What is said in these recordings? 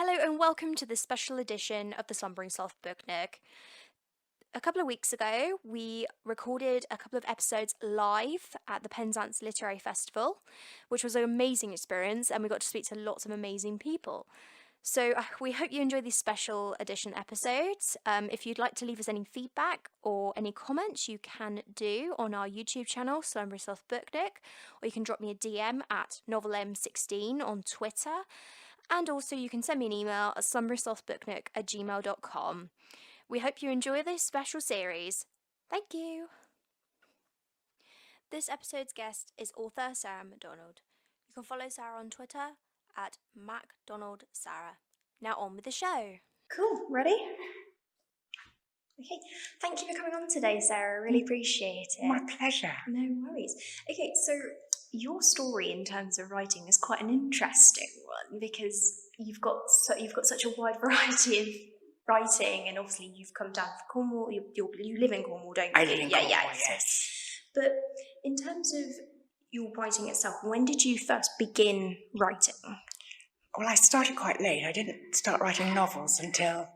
Hello and welcome to this special edition of the Slumbering Sloth Book Nook. A couple of weeks ago, we recorded a couple of episodes live at the Penzance Lit Festival, which was an amazing experience, and we got to speak to lots of amazing people. So we hope you enjoy these special edition episodes. If you'd like to leave us any feedback or any comments, you can do on our YouTube channel, Slumbering Sloth Book Nook, or you can drop me a DM at novelm16 on Twitter. And also you can send me an email at slumberslothbooknook@gmail.com. We hope you enjoy this special series. Thank you. This episode's guest is author Sara MacDonald. You can follow Sara on Twitter at MacDonaldSara. Now on with the show. Cool, ready? Okay, thank you for coming on today, Sara. Really appreciate it. My pleasure. No worries. Okay, so your story in terms of writing is quite an interesting one because you've got such a wide variety of writing, and obviously you've come down from Cornwall. You live in Cornwall, don't you? I live in Cornwall, yes. But in terms of your writing itself, when did you first begin writing? Well, I started quite late. I didn't start writing novels until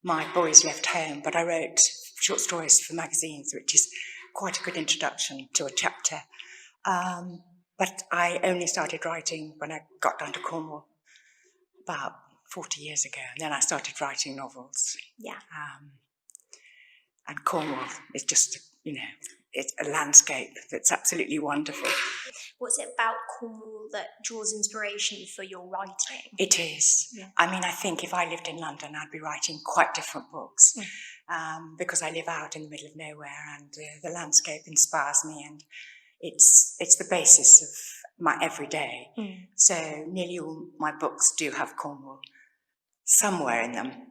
my boys left home, but I wrote short stories for magazines, which is quite a good introduction to a chapter. But I only started writing when I got down to Cornwall about 40 years ago, and then I started writing novels. Yeah. And Cornwall is just, it's a landscape that's absolutely wonderful. What's it about Cornwall that draws inspiration for your writing? It is. Yeah. I mean, I think if I lived in London, I'd be writing quite different books because I live out in the middle of nowhere, and the landscape inspires me, and it's the basis of my everyday. So nearly all my books do have Cornwall somewhere in them.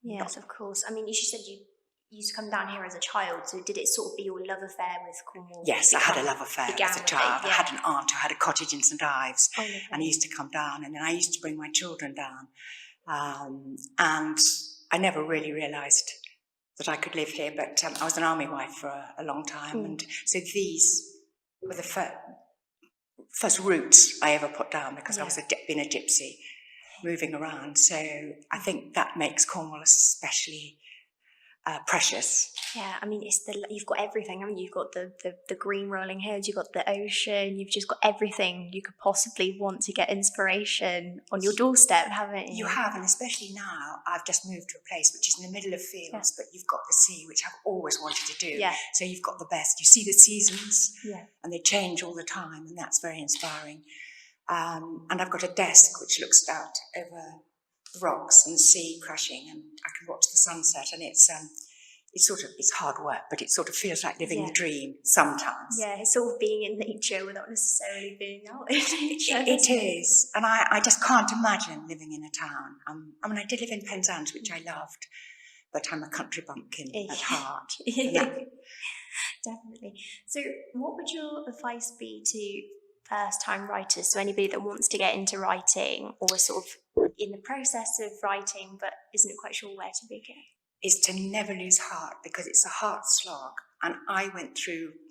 Yes, of course. I mean, you said you used to come down here as a child, so did it sort of be your love affair with Cornwall? Yes, I had a love affair as a child. I had an aunt who had a cottage in St Ives, and I used to come down, and then I used to bring my children down. And I never really realised that I could live here, but I was an army wife for a long time, and so these were the first roots I ever put down because I was been a gypsy moving around. So I think that makes Cornwall especially precious. Yeah, I mean, you've got everything, haven't you? You've got the green rolling hills, you've got the ocean, you've just got everything you could possibly want to get inspiration on your doorstep, haven't you? You have, and especially now, I've just moved to a place which is in the middle of fields, but you've got the sea, which I've always wanted to do. Yeah. So you've got the best. You see the seasons, and they change all the time, and that's very inspiring. And I've got a desk which looks out over the rocks and the sea crashing, and I can watch the sunset, and it's hard work, but it sort of feels like living the dream sometimes. Yeah, it's sort of being in nature without necessarily being out in nature. It is, and I just can't imagine living in a town. I mean, I did live in Penzance, which I loved, but I'm a country bumpkin at heart. Definitely. So what would your advice be to first-time writers, so anybody that wants to get into writing or is sort of in the process of writing but isn't quite sure where to begin? Is to never lose heart, because it's a heart slog. And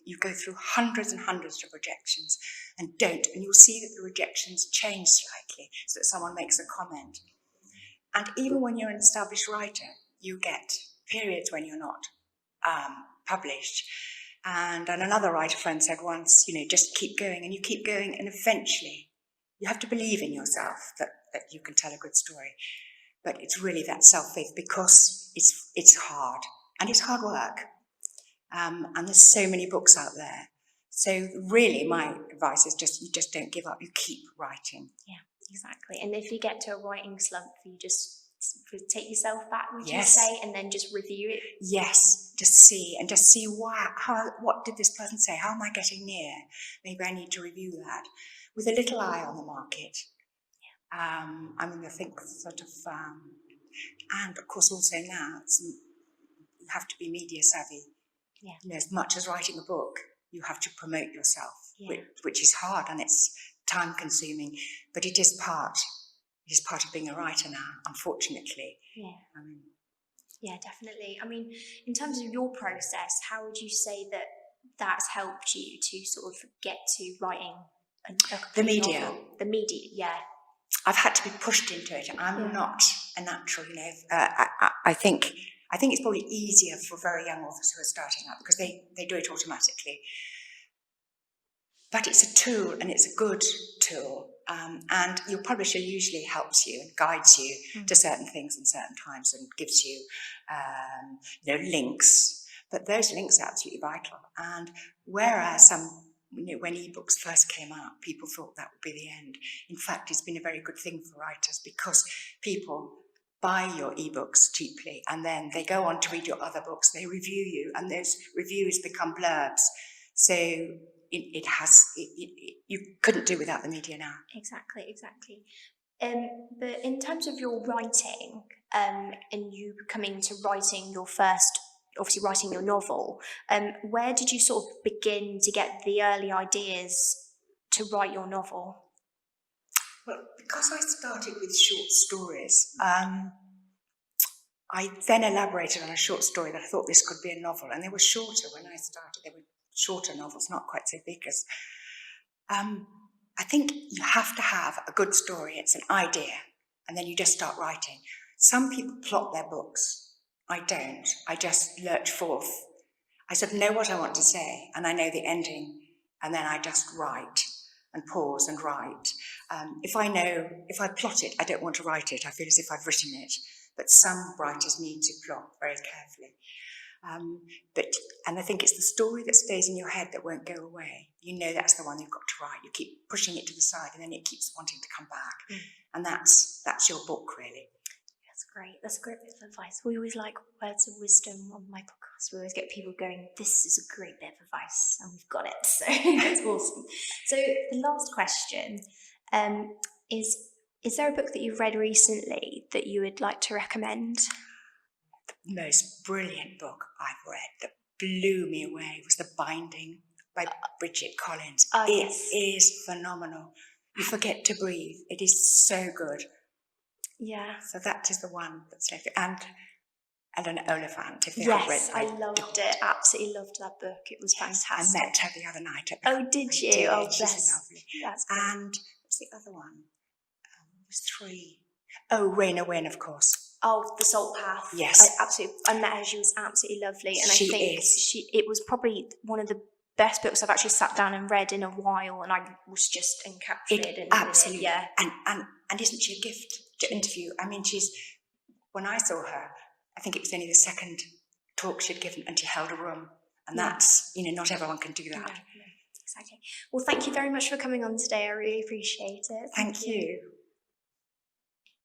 you go through hundreds and hundreds of rejections and you'll see that the rejections change slightly so that someone makes a comment. And even when you're an established writer, you get periods when you're not published. And another writer friend said once, just keep going, and you keep going, and eventually you have to believe in yourself that you can tell a good story. But it's really that self-faith, because it's hard, and it's hard work. And there's so many books out there. So really my advice is you just don't give up, you keep writing. Yeah, exactly. And if you get to a writing slump, you just take yourself back, would you say, and then just review it? Yes, just see what did this person say? How am I getting near? Maybe I need to review that with a little eye on the market. I mean, I think sort of, and of course also now you have to be media savvy. Yeah. As much as writing a book, you have to promote yourself, which is hard and it's time consuming, but it is part of being a writer now, unfortunately. Yeah, definitely. I mean, in terms of your process, how would you say that that's helped you to sort of get to writing a the media novel? The media, yeah. I've had to be pushed into it. I'm not a natural, I think it's probably easier for very young authors who are starting out because they do it automatically. But it's a tool, and it's a good tool. And your publisher usually helps you and guides you to certain things in certain times and gives you, links. But those links are absolutely vital. And whereas when ebooks first came out, people thought that would be the end. In fact, it's been a very good thing for writers because people buy your ebooks cheaply and then they go on to read your other books, they review you, and those reviews become blurbs. So you couldn't do without the media now. Exactly. But in terms of your writing, and you coming to writing your novel, where did you sort of begin to get the early ideas to write your novel? Well, because I started with short stories, I then elaborated on a short story that I thought this could be a novel, and they were shorter when I started. They were shorter novels, not quite so big as... I think you have to have a good story. It's an idea, and then you just start writing. Some people plot their books. I don't. I just lurch forth. I sort of know what I want to say, and I know the ending, and then I just write and pause and write. If I plot it, I don't want to write it. I feel as if I've written it. But some writers need to plot very carefully. And I think it's the story that stays in your head that won't go away. You know that's the one you've got to write. You keep pushing it to the side, and then it keeps wanting to come back. And that's your book, really. That's great. That's a great bit of advice. We always like words of wisdom on my podcast. We always get people going, this is a great bit of advice, and we've got it. So that's awesome. So the last question is there a book that you've read recently that you would like to recommend? The most brilliant book I've read that blew me away was The Binding by Bridget Collins. It is phenomenal. You forget to breathe. It is so good. Yeah. So that is the one that's left. And an Oliphant, if you have read Yes, I loved it. Absolutely loved that book. It was fantastic. I met her the other night. Did you? Oh, bless. She's lovely. That's great. And what's the other one? It was 3. Oh, Raina Wynn, of course. Oh, The Salt Path. Yes. I met her. She was absolutely lovely. And she I think is. It was probably one of the best books I've actually sat down and read in a while, and I was just encapsulated. Absolutely. Yeah. And isn't she a gift to interview? I mean, when I saw her, I think it was only the second talk she'd given, and she held a room. And that's, not everyone can do that. No, exactly. Well, thank you very much for coming on today. I really appreciate it. Thank you.